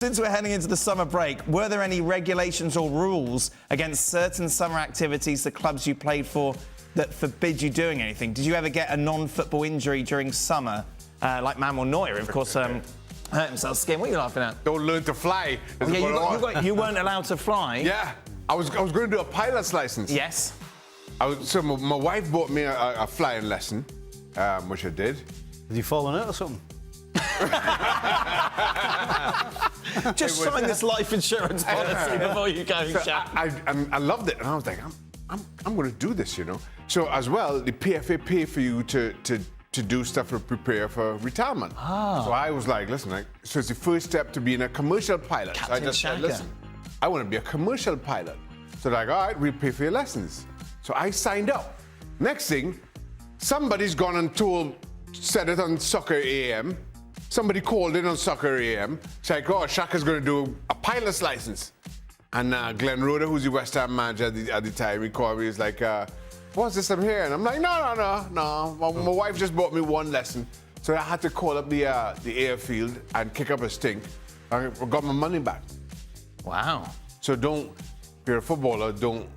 Since we're heading into the summer break, were there any regulations or rules against certain summer activities the clubs you played for that forbid you doing anything? Did you ever get a non-football injury during summer, like Manuel Neuer, of course, hurt himself skiing? What are you laughing at? Don't learn to fly. You weren't allowed to fly? Yeah, I was going to do a pilot's license. Yes. So my wife bought me a flying lesson, which I did. Had you fallen out or something? Just sign this life insurance policy before you go, Shaq. I loved it, and I was like, I'm going to do this, you know. So as well, the PFA pay for you to do stuff to prepare for retirement. Ah. So I was like, listen, so it's the first step to being a commercial pilot. Captain so I just Shaka. said, listen, I want to be a commercial pilot. So they're like, all right, we'll pay for your lessons. So I signed up. Next thing, somebody's gone and said it on Soccer AM. Somebody called in on Soccer AM. It's like, oh, Shaka's going to do a pilot's license. And Glenn Roeder, who's the West Ham manager at the time, he called me. He's like, what's this I'm hearing? I'm like, no. My wife just bought me one lesson. So I had to call up the airfield and kick up a stink. I got my money back. Wow. So if you're a footballer, don't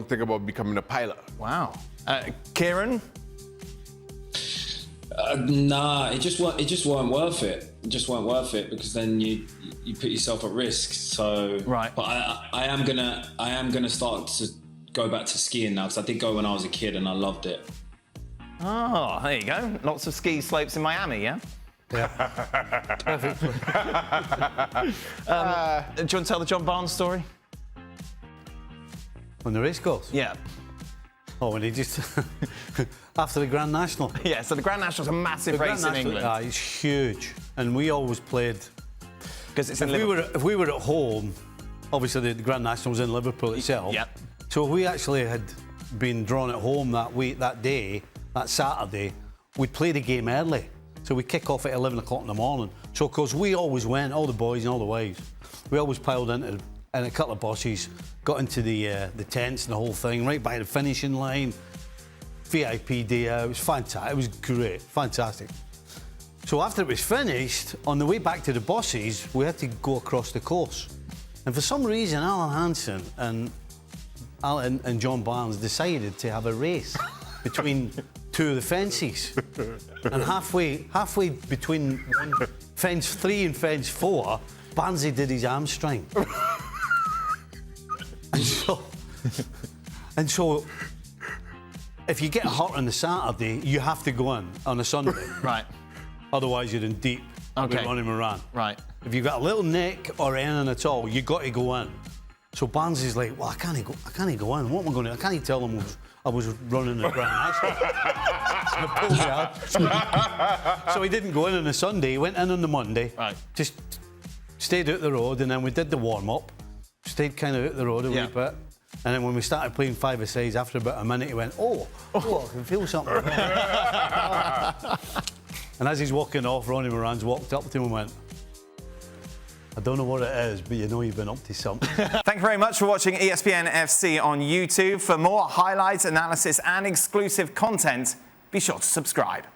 think about becoming a pilot. Wow. Kieran? Nah, it just weren't worth it. It just weren't worth it because then you put yourself at risk. So right. But I am gonna start to go back to skiing now because I did go when I was a kid and I loved it. Oh, there you go. Lots of ski slopes in Miami, yeah? Yeah. Perfect. Do you want to tell the John Barnes story? On the race course? Yeah. Oh, when he just after the Grand National. Yeah, so the Grand National's a massive race in England. It's huge, and we always played because it's in Liverpool. If we were at home, obviously the Grand National was in Liverpool itself. Yep. So if we actually had been drawn at home that day, that Saturday, we'd play the game early. So we kick off at 11 o'clock in the morning. So because we always went, all the boys and all the wives, we always piled into and a couple of buses, got into the tents and the whole thing, right by the finishing line. VIP day out, it was fantastic, it was great, fantastic. So after it was finished, on the way back to the buses, we had to go across the course. And for some reason, Alan Hansen and John Barnes decided to have a race between two of the fences. And halfway between fence 3 and fence 4, Barnesy did his hamstring. And so, if you get hurt on the Saturday, you have to go in on a Sunday. Right. Otherwise, you're in deep. Okay. Running around. Right. If you've got a little nick or anything at all, you got to go in. So Barnesy's like, well, I can't go in. What am I going to do? I can't tell them I was running the Grand National. So he didn't go in on a Sunday. He went in on the Monday. Right. Just stayed out the road, and then we did the warm-up. Stayed kind of out the road a wee bit. And then when we started playing five-a-sides, after about a minute, he went, oh, I can feel something. And as he's walking off, Ronnie Moran's walked up to him and went, I don't know what it is, but you know you've been up to something. Thank you very much for watching ESPN FC on YouTube. For more highlights, analysis and exclusive content, be sure to subscribe.